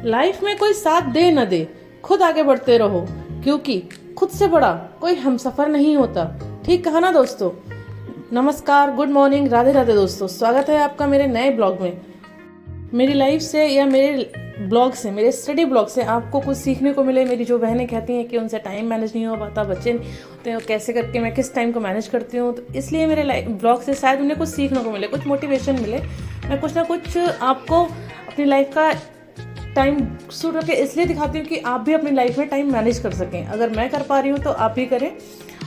Life में कोई साथ दे न दे, खुद आगे बढ़ते रहो, क्योंकि खुद से बड़ा कोई हमसफर नहीं होता। ठीक कहा ना दोस्तों। नमस्कार, गुड मॉर्निंग, राधे राधे दोस्तों। स्वागत है आपका मेरे नए ब्लॉग में। मेरी लाइफ से या मेरे ब्लॉग से, मेरे स्टडी ब्लॉग से आपको कुछ सीखने को मिले। मेरी जो बहनें कहती हैं कि उनसे टाइम मैनेज नहीं हो पाता, बच्चे नहीं होते हैं, कैसे करके मैं किस टाइम को मैनेज करती हूँ, तो इसलिए मेरे ब्लॉग से शायद उन्हें कुछ सीखने को मिले, कुछ मोटिवेशन मिले। मैं कुछ ना कुछ आपको अपनी लाइफ का टाइम शुरू करके इसलिए दिखाती हूँ कि आप भी अपनी लाइफ में टाइम मैनेज कर सकें। अगर मैं कर पा रही हूँ तो आप भी करें।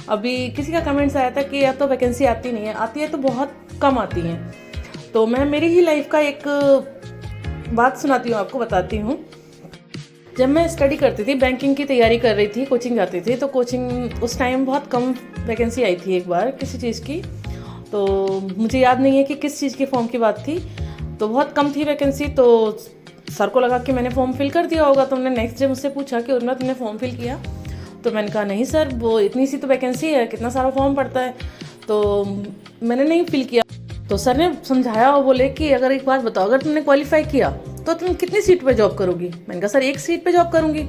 अभी किसी का कमेंट्स आया था कि या तो वैकेंसी आती नहीं है, आती है तो बहुत कम आती है। तो मैं मेरी ही लाइफ का एक बात सुनाती हूँ, आपको बताती हूँ। जब मैं स्टडी करती थी, बैंकिंग की तैयारी कर रही थी, कोचिंग जाती थी, तो कोचिंग उस टाइम बहुत कम वैकेंसी आई थी एक बार किसी चीज़ की। तो मुझे याद नहीं है कि किस चीज़ के फॉर्म की बात थी, तो बहुत कम थी वैकेंसी। तो सर को लगा कि मैंने फॉर्म फिल कर दिया होगा, तो उन्होंने नेक्स्ट डे मुझसे पूछा कि उर्मिला तुमने फॉर्म फिल किया? तो मैंने कहा नहीं सर, वो इतनी सी तो वैकेंसी है, कितना सारा फॉर्म पड़ता है, तो मैंने नहीं फिल किया। तो सर ने समझाया और बोले कि अगर एक बात बताओ, अगर तुमने क्वालिफाई किया तो तुम कितनी सीट पे जॉब करोगी? मैंने कहा सर एक सीट पे जॉब करूंगी।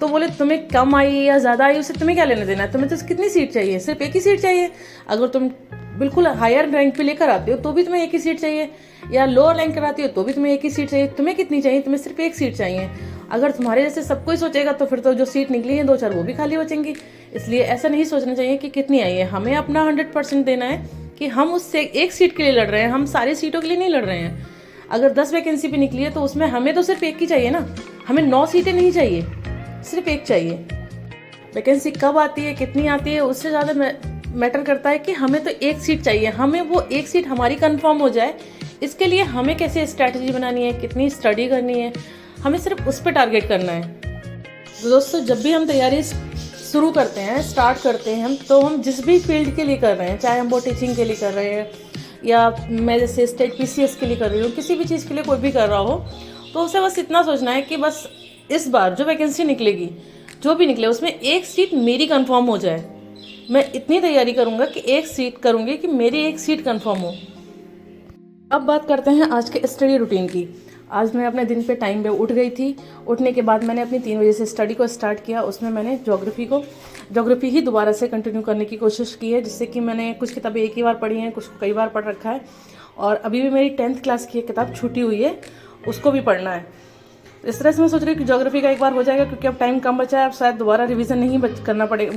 तो बोले तुम्हें कम आई या ज़्यादा आई उससे तुम्हें क्या लेना देना है, तुम्हें तो कितनी सीट चाहिए? सिर्फ एक ही सीट चाहिए। अगर तुम बिल्कुल हायर रैंक पे लेकर आते हो तो भी तुम्हें एक ही सीट चाहिए, या लोअर रैंक कराती हो तो भी तुम्हें एक ही सीट चाहिए। तुम्हें कितनी चाहिए? तुम्हें सिर्फ एक सीट चाहिए। अगर तुम्हारे जैसे सब कोई सोचेगा तो फिर तो जो सीट निकली है 2-4 वो भी खाली बचेंगी। इसलिए ऐसा नहीं सोचना चाहिए कि कितनी आई है। हमें अपना 100% देना है कि हम उससे एक सीट के लिए लड़ रहे हैं, हम सारी सीटों के लिए नहीं लड़ रहे हैं। अगर 10 वैकेंसी भी निकली है तो उसमें हमें तो सिर्फ एक ही चाहिए ना, हमें 9 सीटें नहीं चाहिए, सिर्फ एक चाहिए। वैकेंसी कब आती है, कितनी आती है, उससे ज़्यादा मैटर करता है कि हमें तो एक सीट चाहिए, हमें वो एक सीट हमारी कंफर्म हो जाए। इसके लिए हमें कैसे स्ट्रैटेजी बनानी है, कितनी स्टडी करनी है, हमें सिर्फ उस पर टारगेट करना है। तो दोस्तों, जब भी हम तैयारी शुरू करते हैं, स्टार्ट करते हैं, तो हम जिस भी फील्ड के लिए कर रहे हैं, चाहे हम वो टीचिंग के लिए कर रहे हैं या मैं जैसे स्टेट PCS के लिए कर रही हूँ, किसी भी चीज़ के लिए कोई भी कर रहा हो, तो उसे बस इतना सोचना है कि बस इस बार जो वैकेंसी निकलेगी, जो भी निकले, उसमें एक सीट मेरी कंफर्म हो जाए। मैं इतनी तैयारी करूँगा कि एक सीट करूँगी कि मेरी एक सीट कंफर्म हो। अब बात करते हैं आज के स्टडी रूटीन की। आज मैं अपने दिन पे टाइम पे उठ गई थी। उठने के बाद मैंने अपनी 3 बजे से स्टडी को स्टार्ट किया। उसमें मैंने ज्योग्राफी ही दोबारा से कंटिन्यू करने की कोशिश की है, जिससे कि मैंने कुछ किताबें एक ही बार पढ़ी हैं, कुछ कई बार पढ़ रखा है, और अभी भी मेरी 10th क्लास की एक किताब छूटी हुई है, उसको भी पढ़ना है। इस तरह से मैं सोच रही हूँ कि ज्योग्राफी का एक बार हो जाएगा, क्योंकि अब टाइम कम बचा है। अब शायद दोबारा रिवीजन नहीं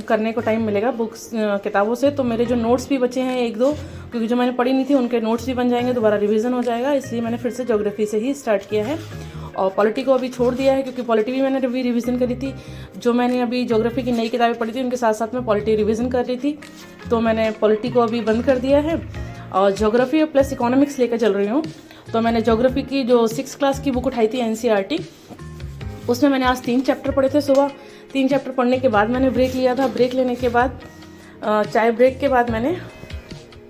करने को टाइम मिलेगा बुक्स किताबों से। तो मेरे जो नोट्स भी बचे हैं 1-2, क्योंकि जो मैंने पढ़ी नहीं थी, उनके नोट्स भी बन जाएंगे, दोबारा रिवीजन हो जाएगा। इसलिए मैंने फिर से ज्योग्राफी से ही स्टार्ट किया है। और पॉलिटी को अभी छोड़ दिया है, क्योंकि पॉलिटी भी मैंने रिवीजन करी थी। जो मैंने अभी ज्योग्राफी की नई किताबें पढ़ी थी, उनके साथ साथ मैं पॉलिटी रिवीजन कर रही थी, तो मैंने पॉलिटी को अभी बंद कर दिया है और ज्योग्राफी प्लस इकोनॉमिक्स लेकर चल रही हूँ। तो मैंने ज्योग्राफी की जो 6th क्लास की बुक उठाई थी, NCERT, उसमें मैंने आज 3 चैप्टर पढ़े थे। सुबह 3 चैप्टर पढ़ने के बाद मैंने ब्रेक लिया था। ब्रेक लेने के बाद चाय ब्रेक के बाद मैंने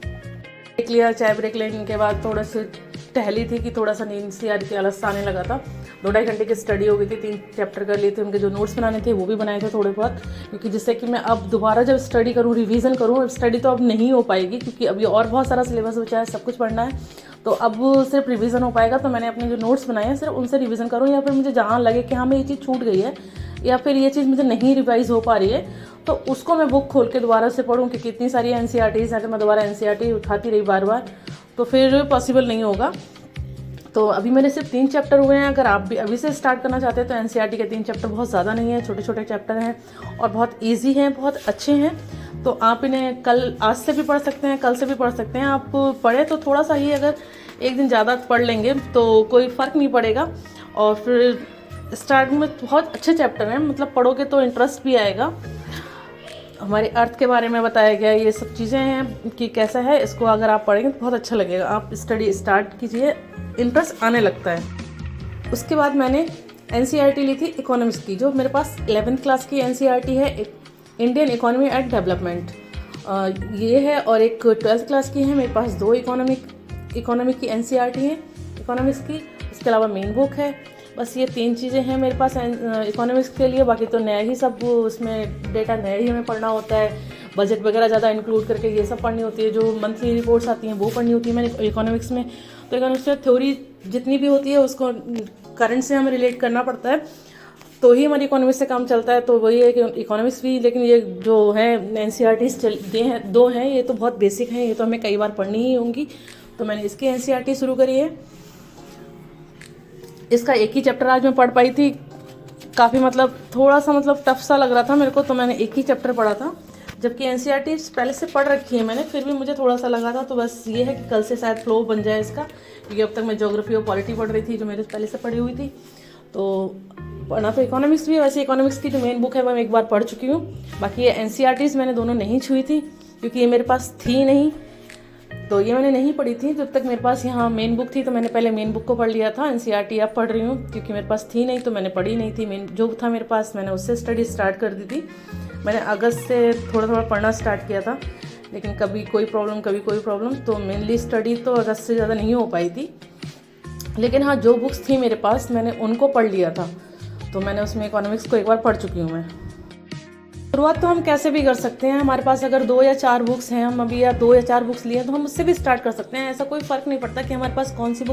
ब्रेक लिया। चाय ब्रेक लेने के बाद थोड़ा सा टहली थी कि थोड़ा सा नींद सी आ रही थी, आलस आने लगा था। 2-2.5 घंटे की स्टडी हो गई थी। 3 चैप्टर कर लिए थे, उनके जो नोट्स बनाने थे वो भी बनाए थे थोड़े बहुत, क्योंकि जिससे कि मैं अब दोबारा जब स्टडी करूँ, रिवीजन करूँ, स्टडी तो अब नहीं हो पाएगी, क्योंकि अभी और बहुत सारा सिलेबस बचा है, सब कुछ पढ़ना है। तो अब सिर्फ रिवीजन हो पाएगा। तो मैंने अपने जो नोट्स बनाए हैं सिर्फ उनसे रिवीजन करूँ, या फिर मुझे जहाँ लगे कि हाँ मैं ये चीज़ छूट गई है, या फिर ये चीज़ मुझे नहीं रिवाइज हो पा रही है, तो उसको मैं बुक खोल के दोबारा से पढ़ूँ। क्योंकि इतनी सारी NCERTs हैं, तो मैं दोबारा NCERT उठाती रही बार बार, तो फिर पॉसिबल नहीं होगा। तो अभी मेरे सिर्फ 3 चैप्टर हुए हैं। अगर आप भी अभी से स्टार्ट करना चाहते हैं तो NCERT के 3 चैप्टर बहुत ज़्यादा नहीं है, छोटे छोटे चैप्टर हैं और बहुत ईजी हैं, बहुत अच्छे हैं। तो आप इन्हें आज से भी पढ़ सकते हैं, कल से भी पढ़ सकते हैं। आप पढ़े तो थोड़ा सा ही, अगर एक दिन ज़्यादा पढ़ लेंगे तो कोई फ़र्क नहीं पड़ेगा। और फिर स्टार्ट में बहुत अच्छे चैप्टर हैं, मतलब पढ़ोगे तो इंटरेस्ट भी आएगा। हमारे अर्थ के बारे में बताया गया, ये सब चीज़ें हैं कि कैसा है, इसको अगर आप पढ़ेंगे तो बहुत अच्छा लगेगा। आप स्टडी स्टार्ट कीजिए, इंटरेस्ट आने लगता है। उसके बाद मैंने NCERT ली थी इकोनॉमिक्स की, जो मेरे पास 11th क्लास की NCERT है, इंडियन इकोनॉमी एंड डेवलपमेंट ये है, और एक 12th क्लास की है। मेरे पास 2 इकोनॉमिक की NCERT है इकोनॉमिक्स की, इसके अलावा मेन बुक है। बस ये 3 चीज़ें हैं मेरे पास इकोनॉमिक्स के लिए। बाकी तो नया ही सब, उसमें डेटा नया ही हमें पढ़ना होता है, बजट वगैरह ज़्यादा इंक्लूड करके ये सब पढ़नी होती है। जो मंथली रिपोर्ट्स आती हैं वो पढ़नी होती है मैंने इकोनॉमिक्स में। तो इकोनॉमिक्स में थ्योरी जितनी भी होती है उसको करंट से हमें रिलेट करना पड़ता है तो ही हमारी इकोनॉमिक्स से काम चलता है। तो वही है कि इकोनॉमिक्स भी, लेकिन ये जो है एनसीईआरटी ये हैं, दो हैं, ये तो बहुत बेसिक हैं, ये तो हमें कई बार पढ़नी ही होंगी। तो मैंने इसकी एनसीईआरटी शुरू करी है। इसका एक ही चैप्टर आज मैं पढ़ पाई थी, काफ़ी मतलब थोड़ा सा मतलब टफ सा लग रहा था मेरे को, तो मैंने एक ही चैप्टर पढ़ा था। जबकि एनसीईआरटी पहले से पढ़ रखी है मैंने, फिर भी मुझे थोड़ा सा लगा था। तो बस ये है कि कल से शायद फ्लो बन जाए इसका, क्योंकि अब तक मैं ज्योग्राफी और पॉलिटी पढ़ रही थी जो मेरे पहले से पढ़ी हुई थी। तो पढ़ना तो इकोनॉमिक्स भी है, वैसे इकोनॉमिक्स की जो मेन बुक है वो मैं एक बार पढ़ चुकी हूँ। बाकी ये एनसीईआरटीज़ मैंने दोनों नहीं छुई थी क्योंकि ये मेरे पास थी नहीं, तो ये मैंने नहीं पढ़ी थी। जब तक मेरे पास यहाँ मेन बुक थी तो मैंने पहले मेन बुक को पढ़ लिया था। एनसीईआरटी अब पढ़ रही हूँ क्योंकि मेरे पास थी नहीं तो मैंने पढ़ी नहीं थी। मेन जो था मेरे पास मैंने उससे स्टडी स्टार्ट कर दी थी। मैंने अगस्त से थोड़ा थोड़ा पढ़ना स्टार्ट किया था, लेकिन कभी कोई प्रॉब्लम, तो मेनली स्टडी तो अगस्त से ज़्यादा नहीं हो पाई थी। लेकिन हाँ, जो बुक्स थी मेरे पास मैंने उनको पढ़ लिया था, तो मैंने उसमें इकोनॉमिक्स को एक बार पढ़ चुकी हूँ मैं। शुरुआत तो हम कैसे भी कर सकते हैं, हमारे पास अगर 2 या 4 बुक्स हैं, हम अभी या 2 या 4 बुक्स लिए तो हम उससे भी स्टार्ट कर सकते हैं। ऐसा कोई फ़र्क नहीं पड़ता कि हमारे पास कौन सी बुक